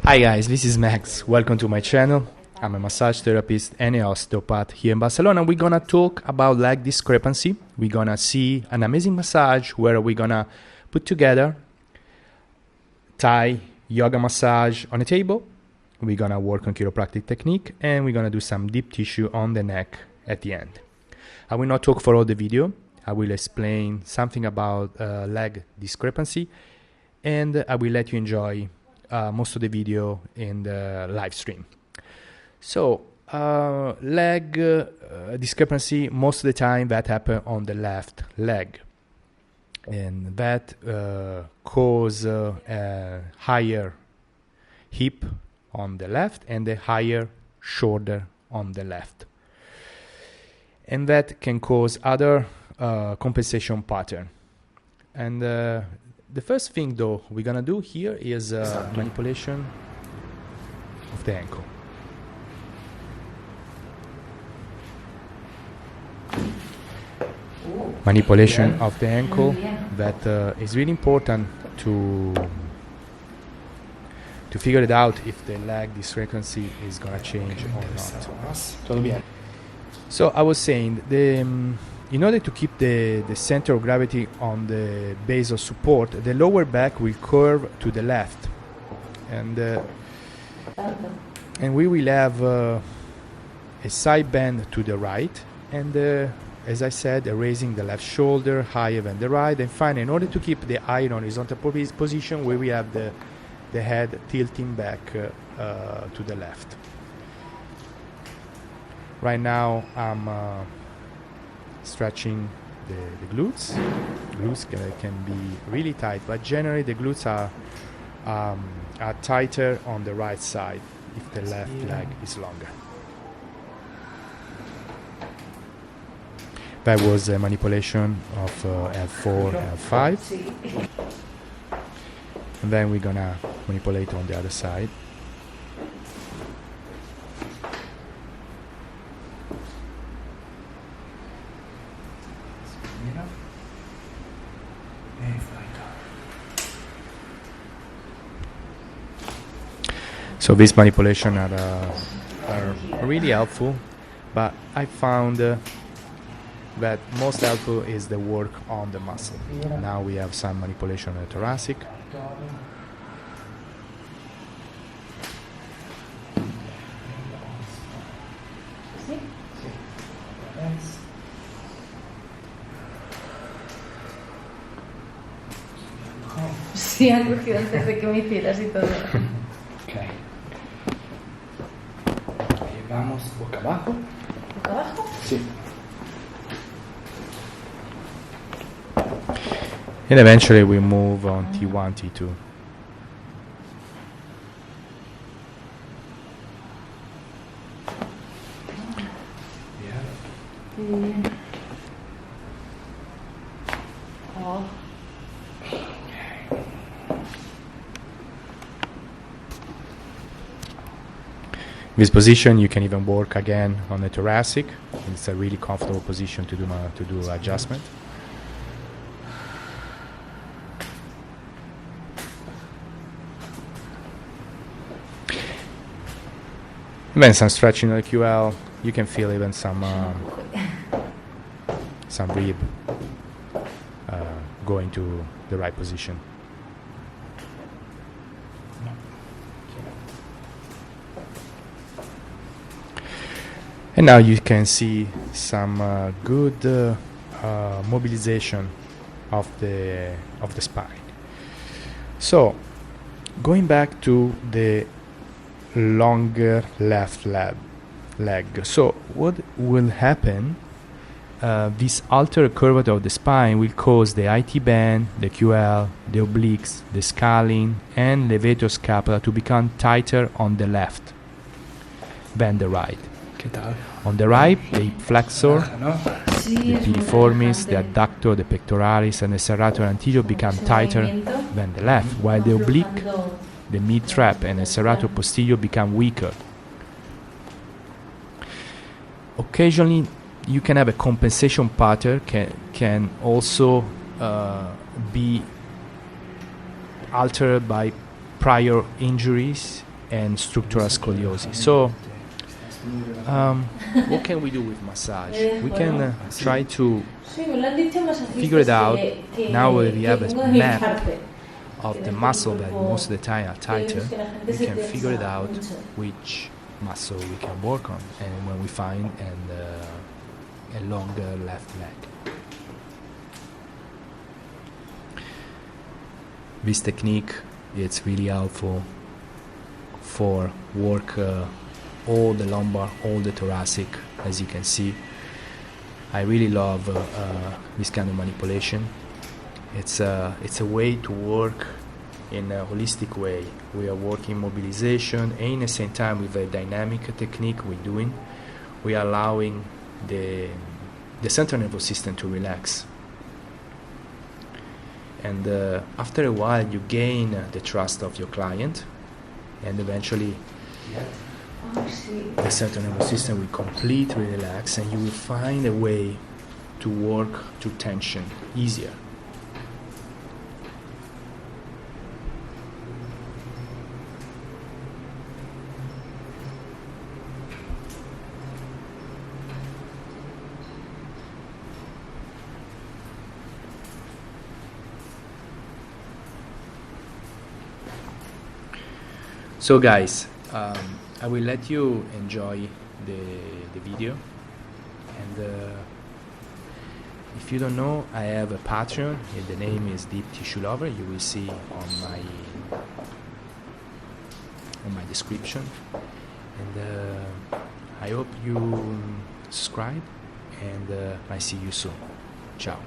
Hi guys, this is Max. Welcome to my channel. I'm a massage therapist and an osteopath here in Barcelona. We're gonna talk about leg discrepancy. We're gonna see an amazing massage where we're gonna put together Thai yoga massage on a table. We're gonna work on chiropractic technique and we're gonna do some deep tissue on the neck at the end. I will not talk for all the video. I will explain something about leg discrepancy and I will let you enjoy most of the video in the live stream. So leg discrepancy, most of the time that happen on the left leg, and that cause a higher hip on the left and a higher shoulder on the left, and that can cause other compensation pattern. And the first thing though we're gonna do here is manipulation of the ankle. Manipulation of the ankle, that is really important to figure it out if the leg discrepancy is gonna change or not. So I was saying, in order to keep the center of gravity on the base of support, the lower back will curve to the left, and we will have a side bend to the right, and as I said, raising the left shoulder higher than the right. And finally, in order to keep the eye in horizontal position, where we have the head tilting back to the left. Right now I'm stretching the glutes. Glutes can be really tight, but generally the glutes are tighter on the right side if the left leg is longer. That was a manipulation of L4, L5. And then we're gonna manipulate on the other side. So these manipulations are really helpful, but I found that most helpful is the work on the muscle. Now we have some manipulation on the thoracic. Sí, han cogido antes de que me hicieras y todo. Okay. Vamos boca abajo. ¿Boca abajo? Sí. And eventually we move on T1, T2. Yeah. Oh. This position you can even work again on the thoracic. It's a really comfortable position to do adjustment. And then some stretching on the QL. You can feel even some rib going to the right position. And now you can see some good mobilization of the spine. So going back to the longer left leg. So what will happen? This altered curvature of the spine will cause the IT band, the QL, the obliques, the scalene, and levator scapula to become tighter on the left than the right. On the right, the hip flexor, the piriformis, the adductor, the pectoralis, and the serrator anterior become tighter than the left, while the oblique, the mid-trap, and the serrator posterior become weaker. Occasionally, you can have a compensation pattern can also be altered by prior injuries and structural scoliosis. So what can we do with massage? We can try to figure it out. Now we have a map of the muscle that most of the time are tighter. We can figure it out which muscle we can work on, and when we find a longer left leg. This technique, it's really helpful for work all the lumbar, all the thoracic, as you can see. I really love this kind of manipulation. It's a way to work in a holistic way. We are working mobilization, and in the same time with a dynamic technique we're doing, we are allowing the central nervous system to relax. And after a while you gain the trust of your client, and eventually the central nervous system will completely relax, and you will find a way to work to tension easier. So guys, I will let you enjoy the video, and if you don't know, I have a Patreon, and the name is Deep Tissue Lover. You will see on my description, and I hope you subscribe, and I see you soon. Ciao.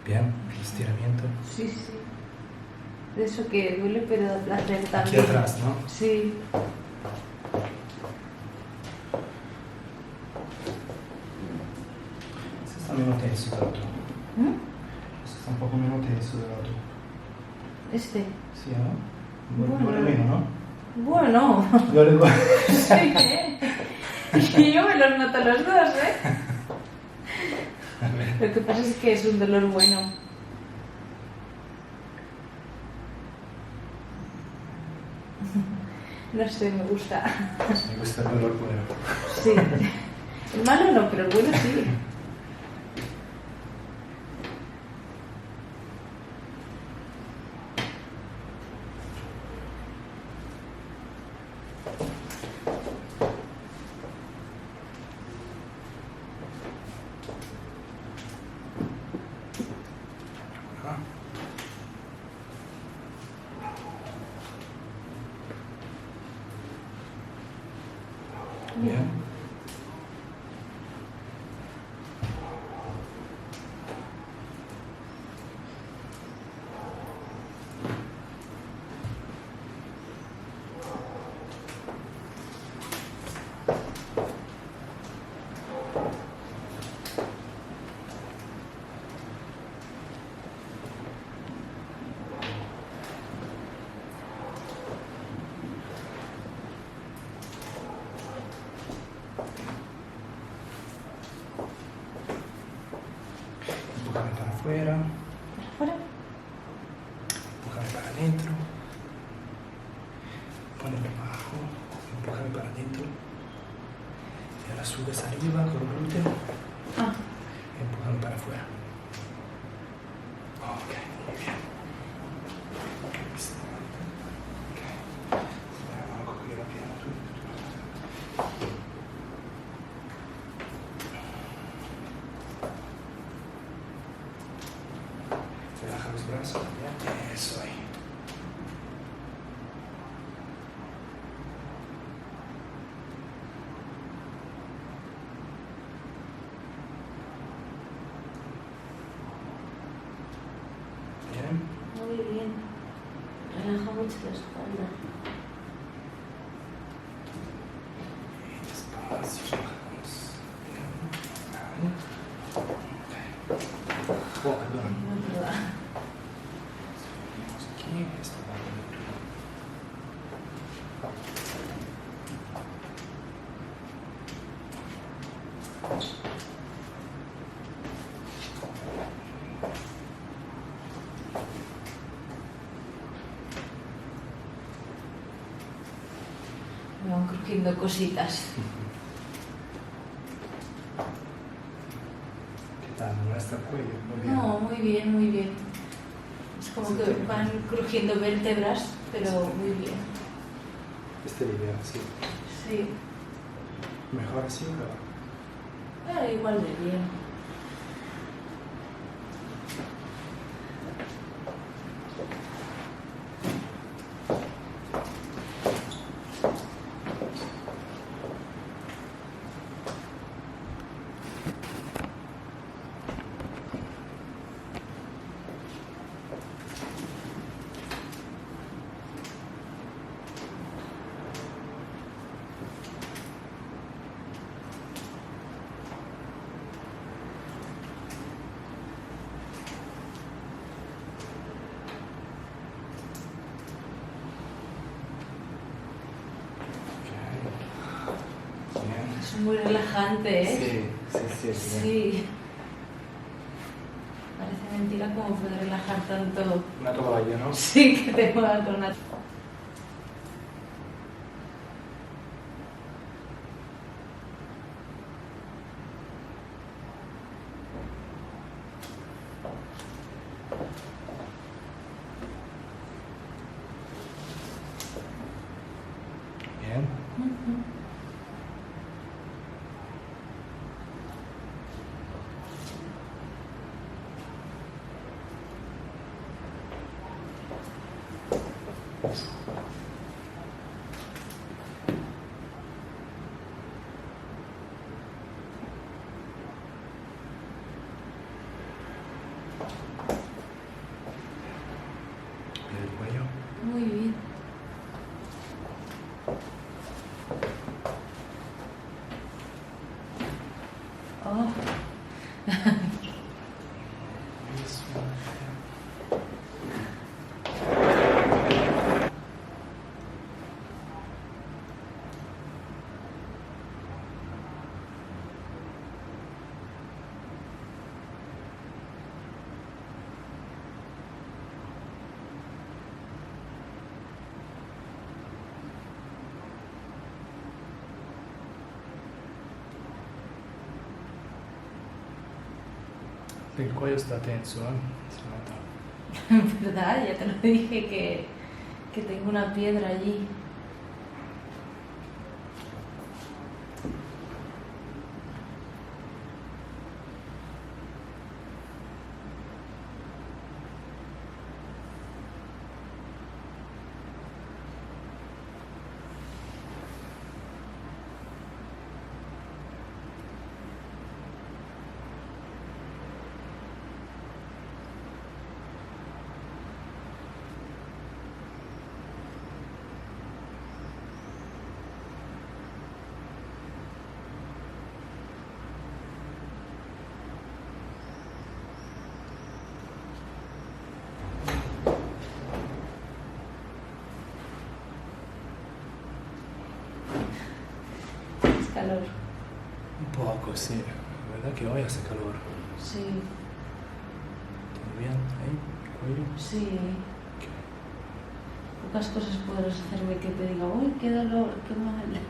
Bien, el estiramiento. Sí, sí. De eso que duele, pero da placer Aquí también. atrás, ¿no? Sí. Ese está menos tenso del otro. Ese está un poco menos tenso del otro. Este. Sí, ¿no? Bueno. Duele menos, ¿no? Bueno. Duele igual. Sí, ¿eh? Y yo me los noto los dos, ¿eh? Lo que pasa es que es un dolor bueno. No sé, me gusta. Me gusta el dolor bueno. Sí. El malo no, pero el bueno sí. Bien. Empújame para afuera, ¿Fuera? empújame para adentro. Poneme abajo, empújame para adentro. Y ahora subes arriba con glúteo. Ah, Empújame para afuera. Ok, muy bien. Ok, vamos a coger la pierna tú. Relaja los brazos. Eso ahí. Bien. muy bien. Relaja mucho la espalda. Y despacio bajamos. Bien. Oh, perdón. No, perdón. Subimos aquí. Esto va a venir. Me van crujiendo cositas. ¿Qué tal? ¿No está el cuello? Muy bien. No, muy bien, muy bien. Es como que van crujiendo vértebras, pero muy bien. Este video, sí. Sí, ¿Mejor así o peor? pero igual de bien. Ok. Bien. Es muy relajante, ¿eh? Sí. Sí. Parece mentira cómo puede relajar tanto. Una toalla, ¿no? Sí, que te mueva con una... Bien. El cuello. Muy bien. Oh, El cuello está tenso, ¿eh? Se nota. ¿verdad? Ya te lo dije que tengo una piedra allí. Es calor. Un poco, sí. La verdad que hoy hace calor. Sí, ¿Todo bien ahí? ¿El cuello? sí. Ok. Pocas cosas podrás hacerme que te diga, uy, qué dolor, qué mal.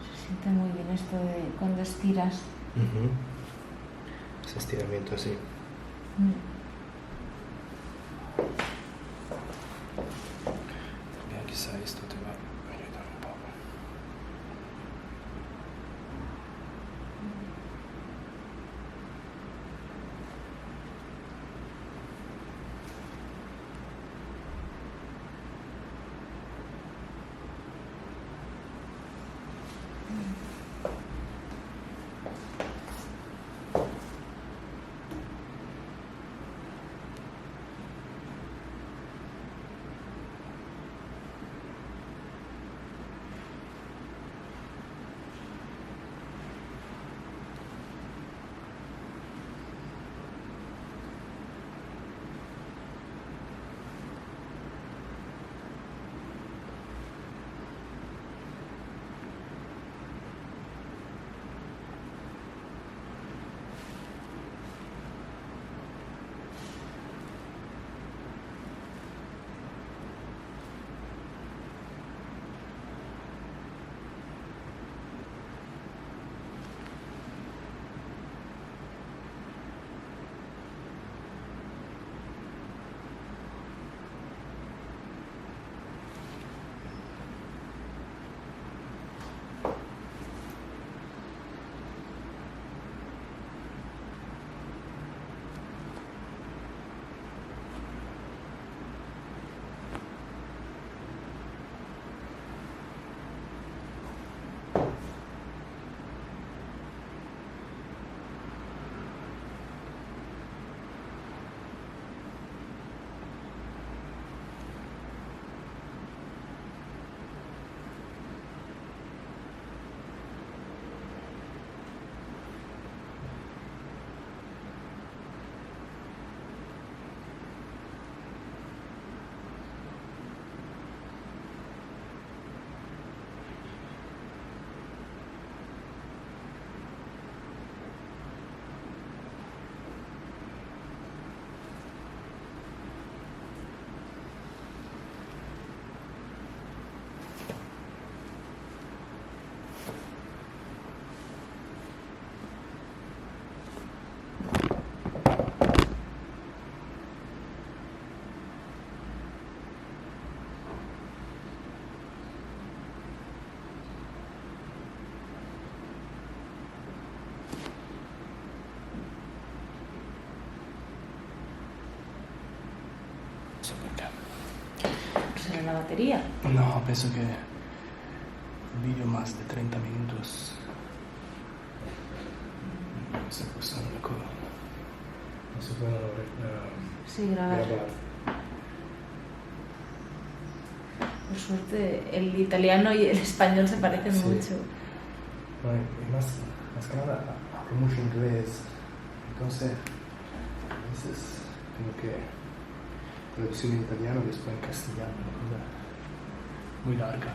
Se siente muy bien esto de cuando estiras. Ese estiramiento así. También quizá esto te va a ayudar un poco. será la batería. No, pienso que el vídeo más de 30 minutos. Questa cosa non si può Sí, grabar. Por suerte, el italiano y el español se parecen Sí. mucho. No, y más que nada hablo mucho inglés, entonces a veces tengo que traducir en italiano y después en castellano, una cosa muy larga.